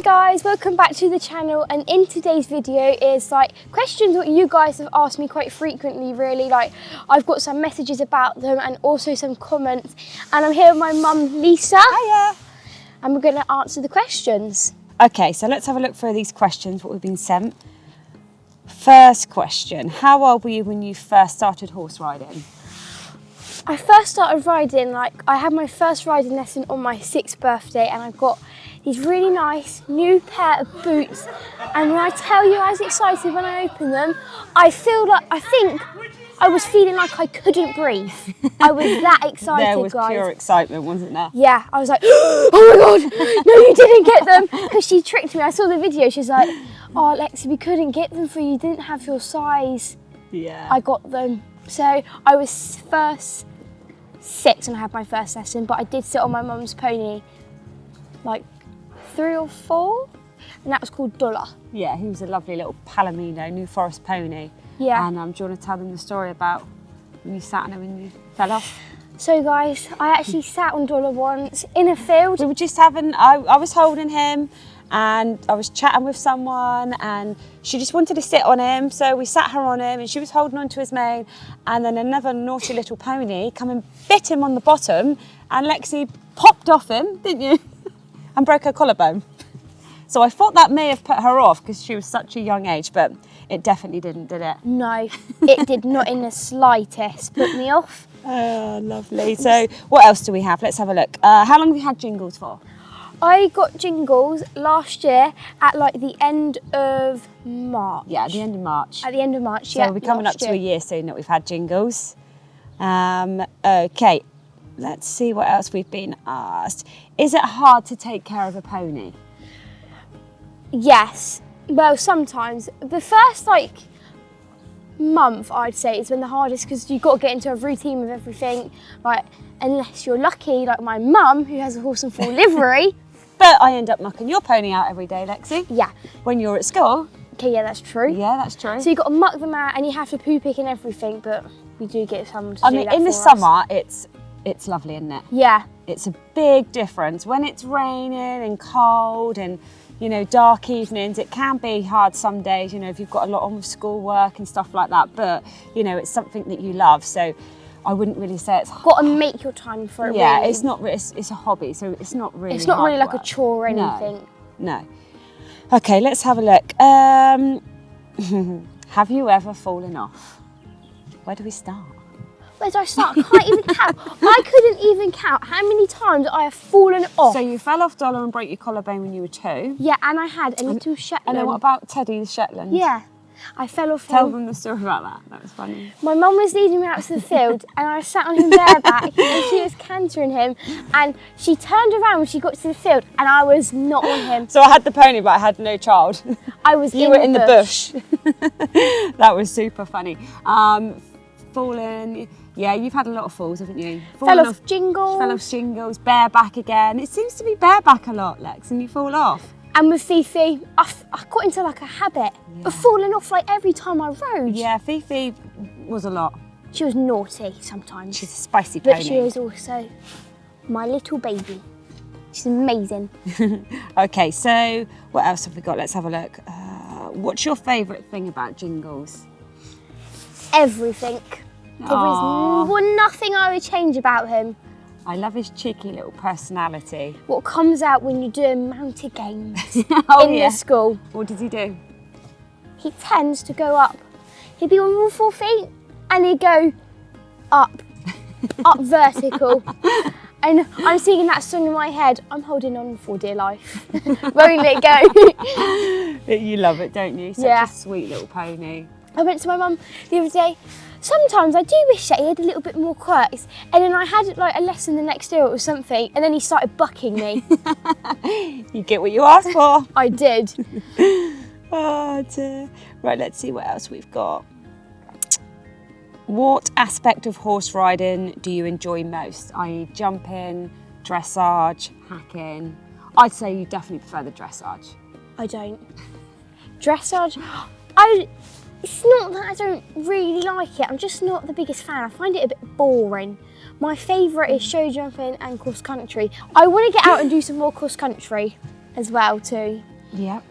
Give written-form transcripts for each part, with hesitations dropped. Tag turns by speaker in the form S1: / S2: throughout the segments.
S1: guys, welcome back to the channel, and in today's video is like questions that you guys have asked me quite frequently really. Like I've got some messages about them and also some comments, and I'm here with my mum Lisa.
S2: Hiya.
S1: And we're going to answer the questions.
S2: Okay, so let's have a look through these questions, what we've been sent. First question, how old were you when you first started horse riding?
S1: I first started riding, like I had my first riding lesson on my 6th birthday, and I got these really nice new pair of boots, and when I tell you I was excited when I opened them, I think I was feeling like I couldn't breathe. I was that excited,
S2: There was
S1: guys.
S2: pure excitement, wasn't there?
S1: Yeah, I was like, oh my God, no you didn't get them, because she tricked me. I saw the video, she's like, oh Lexi, we couldn't get them for you, you didn't have your size.
S2: Yeah.
S1: I got them. So I was first 6 when I had my first lesson, but I did sit on my mum's pony like 3 or 4, and that was called Dulla.
S2: Yeah, he was a lovely little Palomino, New Forest pony.
S1: Yeah.
S2: And do you want to tell them the story about when you sat on him and you fell off?
S1: So guys, I actually sat on Dulla once in a field.
S2: We were just having, I was holding him and I was chatting with someone and she just wanted to sit on him, so we sat her on him and she was holding on to his mane, and then another naughty little pony come and bit him on the bottom, and Lexi popped off him, didn't you? And broke her collarbone. So I thought that may have put her off because she was such a young age, but it definitely didn't, did it?
S1: No, it did not in the slightest put me off.
S2: Oh, lovely. So what else do we have? Let's have a look. How long have you had Jingles for?
S1: I got Jingles last year at like the end of March.
S2: Yeah, at the end of March.
S1: At the end of March,
S2: So
S1: yeah.
S2: we're coming up to a year soon that we've had Jingles. Okay, let's see what else we've been asked. Is it hard to take care of a pony?
S1: Yes. Well, sometimes. The first like month, I'd say, is when the hardest, because you've got to get into a routine with everything. Like, unless you're lucky, like my mum, who has a horse and 4 livery.
S2: But I end up mucking your pony out every day, Lexi.
S1: Yeah.
S2: When you're at school.
S1: Okay, yeah, that's true.
S2: Yeah, that's true.
S1: So you've got to muck them out and you have to poo pick and everything, but we do get someone to do that.
S2: I mean, in the summer, it's lovely, isn't it?
S1: Yeah.
S2: It's a big difference. When it's raining and cold and, you know, dark evenings, it can be hard some days, you know, if you've got a lot on with schoolwork and stuff like that, but, you know, it's something that you love. So I wouldn't really say it's hard.
S1: Got to make your time for it.
S2: Yeah,
S1: really.
S2: it's not. It's a hobby, so it's not really.
S1: It's not
S2: hard
S1: really like
S2: work.
S1: a chore or anything.
S2: No. Okay, let's have a look. Have you ever fallen off? Where do we start?
S1: Where do I start? I can't even count. I couldn't even count how many times I have fallen off.
S2: So you fell off Dollar and broke your collarbone when you were 2.
S1: Yeah, and I had a little Shetland.
S2: And then what about Teddy the Shetland?
S1: Yeah, I fell off
S2: Tell
S1: him.
S2: them the story about that. That was funny.
S1: My mum was leading me out to the field, and I sat on him bareback, and she was cantering him, and she turned around when she got to the field, and I was not on him.
S2: So I had the pony, but I had no child.
S1: I was
S2: You were in the bush. That was super funny. Fallen. Yeah, you've had a lot of falls, haven't you?
S1: Fell off Jingles.
S2: Fell off Jingles, bareback again. It seems to be bareback a lot, Lex, and you fall off.
S1: And with Fifi, I got into like a habit of falling off like every time I rode.
S2: Yeah, Fifi was a lot.
S1: She was naughty sometimes.
S2: She's a spicy pony.
S1: But she was also my little baby. She's amazing.
S2: Okay, so what else have we got? Let's have a look. What's your favourite thing about Jingles?
S1: Everything.
S2: Aww.
S1: There is nothing I would change about him.
S2: I love his cheeky little personality.
S1: What comes out when you're doing mounted games
S2: Oh,
S1: in
S2: yeah.
S1: the school.
S2: What does he do?
S1: He tends to go up. He'd be on all 4 feet and he'd go up, up vertical. And I'm singing that song in my head. I'm holding on for dear life. Won't let go.
S2: You love it, don't you? Such
S1: Yeah.
S2: a sweet little pony.
S1: I went to my mum the other day. Sometimes I do wish that he had a little bit more quirks, and then I had like a lesson the next day or something, and then he started bucking me.
S2: You get what you asked for.
S1: I did.
S2: Oh dear. Right, let's see what else we've got. What aspect of horse riding do you enjoy most? I.e. jumping, dressage, hacking? I'd say you definitely prefer the dressage.
S1: I don't. Dressage, it's not that I don't really like it, I'm just not the biggest fan. I find it a bit boring. My favourite is show jumping and cross country. I want to get out and do some more cross country as well too.
S2: Yep.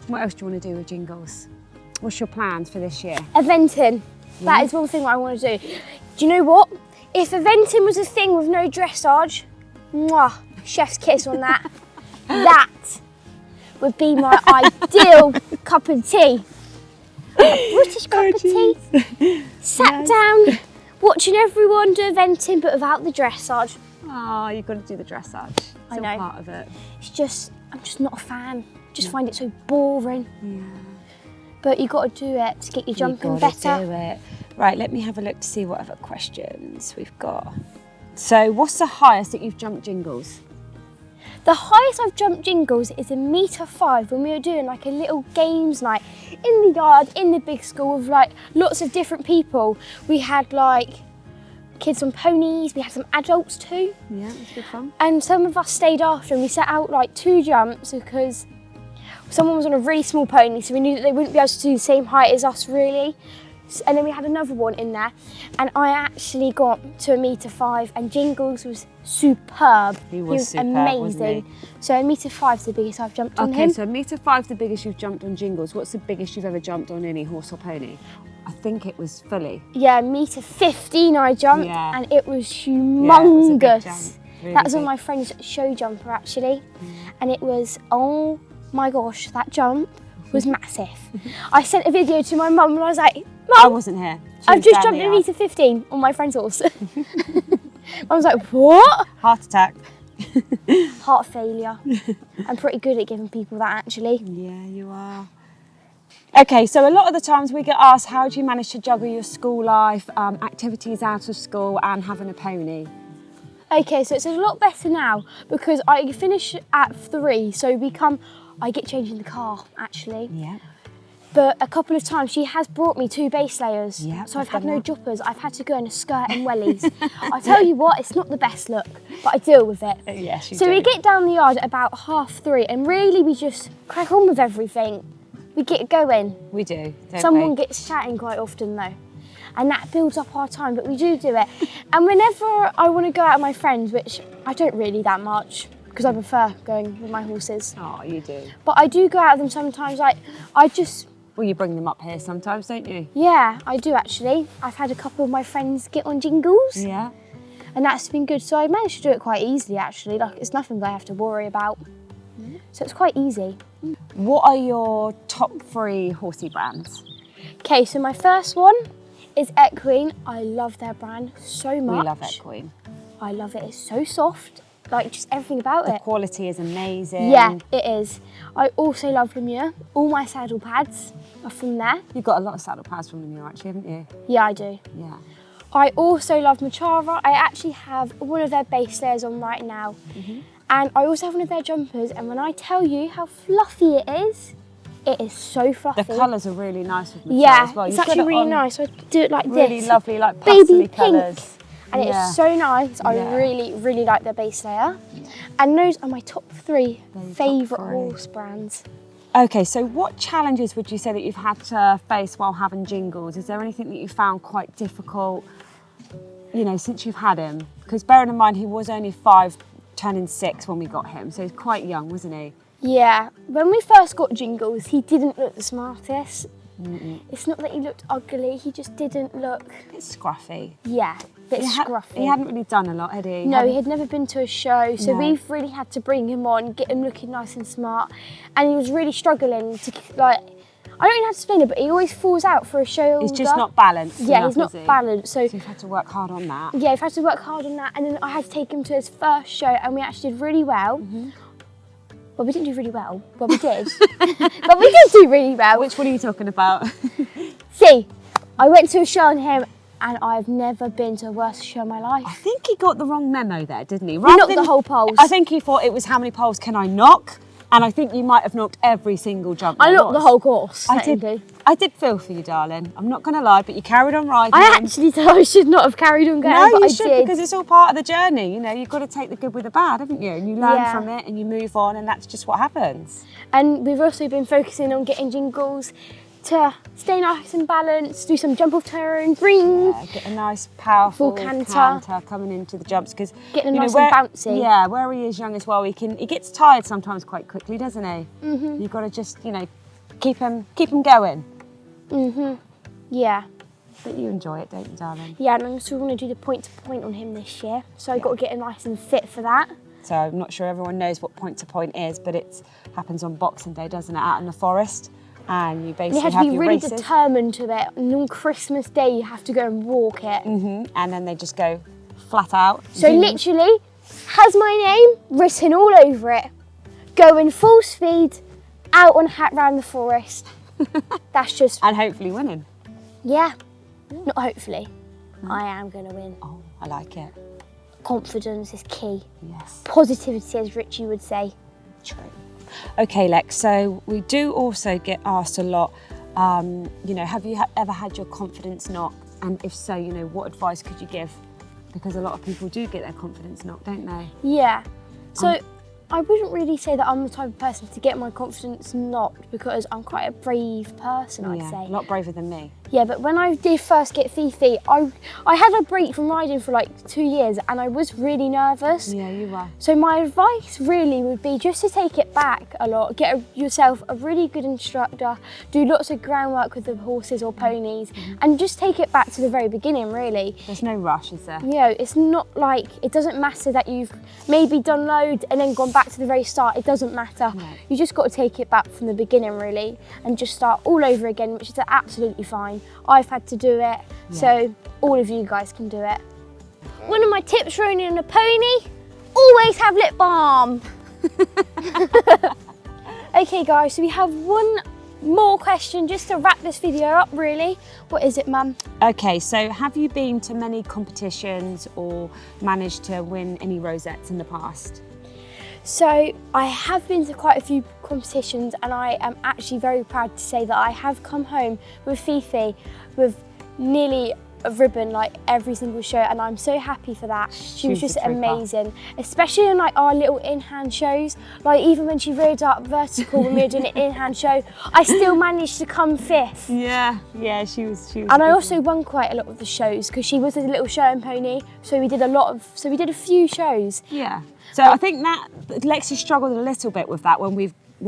S2: What else do you want to do with Jingles? What's your plans for this year?
S1: Eventing. That is one thing I want to do. Do you know what? If eventing was a thing with no dressage, mwah, chef's kiss on that. That would be my ideal cup of tea. A British cup of tea. Sat down, watching everyone do eventing, but without the dressage.
S2: Oh, you've got to do the dressage. It's
S1: I know.
S2: all part of it.
S1: I'm just not a fan. Just find it so boring.
S2: Yeah.
S1: But you got to do it to get your jumping
S2: You've got to
S1: better.
S2: do it. Right, let me have a look to see what other questions we've got. So, what's the highest that you've jumped Jingles?
S1: The highest I've jumped Jingles is 1.5 m when we were doing like a little games night in the yard, in the big school with like lots of different people. We had like kids on ponies, we had some adults too.
S2: Yeah, it was good fun.
S1: And some of us stayed after and we set out like 2 jumps because someone was on a really small pony, so we knew that they wouldn't be able to do the same height as us really. And then we had another one in there and I actually got to 1.5 m and Jingles was superb.
S2: He was superb,
S1: amazing.
S2: wasn't he?
S1: So 1.5 m is the biggest I've jumped on him.
S2: Okay, so 1.5 m is the biggest you've jumped on Jingles. What's the biggest you've ever jumped on any horse or pony? I think it was fully.
S1: Yeah, 1.15 m I jumped and it was humongous.
S2: Yeah, it was a big jump. Really
S1: that was
S2: big.
S1: on my friend's show jumper actually. And it was, oh my gosh, that jump was massive. I sent a video to my mum and I was like,
S2: I
S1: Mum,
S2: wasn't here.
S1: I've just jumped 1.15 m on my friend's horse. I was like, what?
S2: Heart attack.
S1: Heart failure. I'm pretty good at giving people that actually.
S2: Yeah, you are. Okay, so a lot of the times we get asked, how do you manage to juggle your school life, activities out of school and having a pony?
S1: Okay, so it's a lot better now because I finish at 3, so I get changed in the car actually.
S2: Yeah.
S1: But a couple of times she has brought me 2 base layers.
S2: Yeah,
S1: so I've had
S2: done
S1: no
S2: that.
S1: jumpers. I've had to go in a skirt and wellies. I tell you what, it's not the best look, but I deal with it.
S2: Yes, you
S1: So
S2: do.
S1: we get down the yard at about 3:30 and really we just crack on with everything. We get going.
S2: We do, don't
S1: Someone
S2: we?
S1: gets chatting quite often though. And that builds up our time, but we do it. And whenever I want to go out with my friends, which I don't really that much, because I prefer going with my horses.
S2: Oh, you do.
S1: But I do go out with them sometimes.
S2: Well, you bring them up here sometimes, don't you?
S1: Yeah, I do actually. I've had a couple of my friends get on Jingles.
S2: Yeah.
S1: And that's been good. So I managed to do it quite easily actually. Like it's nothing I have to worry about. So it's quite easy.
S2: What are your top 3 horsey brands?
S1: Okay, so my first one is Equine. I love their brand so much.
S2: We love Equine.
S1: I love it. It's so soft. Like just everything about
S2: The
S1: it.
S2: quality is amazing.
S1: Yeah, it is. I also love Lemieux. All my saddle pads are from there.
S2: You've got a lot of saddle pads from Lemieux actually, haven't you?
S1: Yeah, I do.
S2: Yeah.
S1: I also love Machara. I actually have one of their base layers on right now. And I also have one of their jumpers. And when I tell you how fluffy it is so fluffy.
S2: The colours are really nice with Machara
S1: Yeah,
S2: as well.
S1: it's
S2: You've got
S1: actually
S2: it
S1: really
S2: on
S1: nice. So I do it like
S2: Really
S1: this.
S2: lovely, like
S1: Baby
S2: pastely
S1: pink.
S2: colours.
S1: And
S2: Yeah.
S1: it's so nice.
S2: Yeah.
S1: I really, really like their base layer. And those are my top 3
S2: They're your top
S1: favourite
S2: 3.
S1: horse brands.
S2: Okay, so what challenges would you say that you've had to face while having Jingles? Is there anything that you found quite difficult, you know, since you've had him? Because bearing in mind he was only 5, turning 6 when we got him, so he's quite young, wasn't he?
S1: Yeah, when we first got Jingles, he didn't look the smartest. It's not that he looked ugly, he just didn't look,
S2: It's scruffy.
S1: yeah, a bit scruffy.
S2: He hadn't really done a lot, had he?
S1: No, he had never been to a show, so
S2: No.
S1: we've really had to bring him on, get him looking nice and smart. And he was really struggling to, like, I don't even have to explain it, but he always falls out for a show.
S2: He's just not balanced.
S1: Yeah,
S2: enough,
S1: he's not
S2: is he?
S1: balanced. So
S2: So you've had to work hard on that.
S1: yeah, I've had to work hard on that. And then I had to take him to his first show and we actually did really well. Well, we didn't do really well, but we did. But we did do really well.
S2: Which one are you talking about?
S1: See, I went to a show on him and I've never been to a worse show in my life.
S2: I think he got the wrong memo there, didn't he?
S1: He knocked the whole poles.
S2: I think he thought it was how many poles can I knock? And I think you might have knocked every single jump.
S1: I
S2: there
S1: knocked the
S2: was.
S1: whole course.
S2: I
S1: technically.
S2: did feel for you, darling. I'm not going to lie, but you carried on riding.
S1: I actually thought I should not have carried on going,
S2: No,
S1: but
S2: you
S1: I
S2: should,
S1: did.
S2: because it's all part of the journey. You know, you've got to take the good with the bad, haven't you? And you learn
S1: Yeah.
S2: from it and you move on, and that's just what happens.
S1: And we've also been focusing on getting Jingles to stay nice and balanced, do some jump off turns, rings.
S2: Yeah, get a nice powerful
S1: Full canter.
S2: coming into the jumps because
S1: Getting nice and bouncy.
S2: Yeah, where he is young as well, he gets tired sometimes quite quickly, doesn't he? You've got to just keep him going.
S1: Yeah.
S2: But you enjoy it, don't you, darling?
S1: Yeah, and I'm also going to do the point to point on him this year, so I've got to get him nice and fit for that.
S2: So I'm not sure everyone knows what point to point is, but it happens on Boxing Day, doesn't it, out in the forest? And you basically
S1: You have to be really determined to it. And on Christmas Day, you have to go and walk it.
S2: And then they just go flat out.
S1: So literally, has my name written all over it. Going full speed, out on hat round the forest. That's just...
S2: And hopefully winning.
S1: Yeah. Not hopefully. I am going to win.
S2: Oh, I like it.
S1: Confidence is key.
S2: Yes.
S1: Positivity, as Richie would say.
S2: True. Okay, Lex, so we do also get asked a lot, have you ever had your confidence knocked? And if so, what advice could you give? Because a lot of people do get their confidence knocked, don't they?
S1: Yeah. So I wouldn't really say that I'm the type of person to get my confidence knocked because I'm quite a brave person, I'd say.
S2: A lot braver than me.
S1: Yeah, but when I did first get Fifi, I had a break from riding for like 2 years and I was really nervous.
S2: Yeah, you were.
S1: So my advice really would be just to take it back a lot, get yourself a really good instructor, do lots of groundwork with the horses or ponies, and just take it back to the very beginning, really.
S2: There's no rush, is there?
S1: It's not like, it doesn't matter that you've maybe done loads and then gone back to the very start. It doesn't matter.
S2: No.
S1: You just got to take it back from the beginning, really, and just start all over again, which is absolutely fine. I've had to do it, so all of you guys can do it. One of my tips for owning a pony, always have lip balm. Okay guys, so we have one more question just to wrap this video up, really. What is it, Mum?
S2: Okay, so have you been to many competitions or managed to win any rosettes in the past?
S1: So I have been to quite a few competitions and I am actually very proud to say that I have come home with Fifi with nearly a ribbon like every single show, and I'm so happy for that. She was just amazing, especially in like our little in-hand shows. Like even when she rode up vertical when we were doing an in-hand show, I still managed to come 5th.
S2: Yeah, she was.
S1: And I also won quite a lot of the shows because she was a little show and pony, so we did a few shows.
S2: Yeah. So I think that Lexi struggled a little bit with that when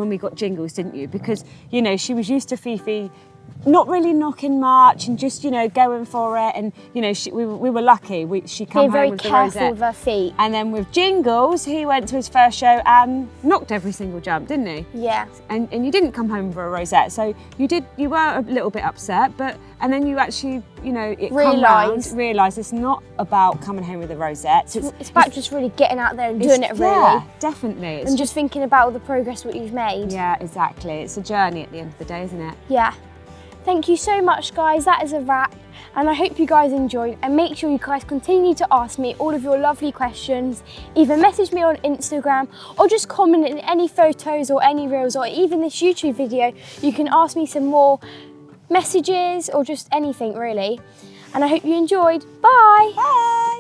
S2: we got Jingles, didn't you? Because she was used to Fifi not really knocking much and just going for it, and we were lucky. She came home with the rosette.
S1: Being very careful with her feet.
S2: And then with Jingles, he went to his first show and knocked every single jump, didn't he?
S1: Yeah.
S2: And you didn't come home with a rosette, so you were a little bit upset, and then you actually realised it's not about coming home with a rosette.
S1: It's about just really getting out there and doing it, really.
S2: Yeah, definitely.
S1: And just thinking about all the progress what you've made.
S2: Yeah, exactly. It's a journey at the end of the day, isn't it?
S1: Yeah. Thank you so much, guys. That is a wrap. And I hope you guys enjoyed. And make sure you guys continue to ask me all of your lovely questions. Either message me on Instagram or just comment in any photos or any reels or even this YouTube video. You can ask me some more messages or just anything, really. And I hope you enjoyed. Bye.
S2: Bye.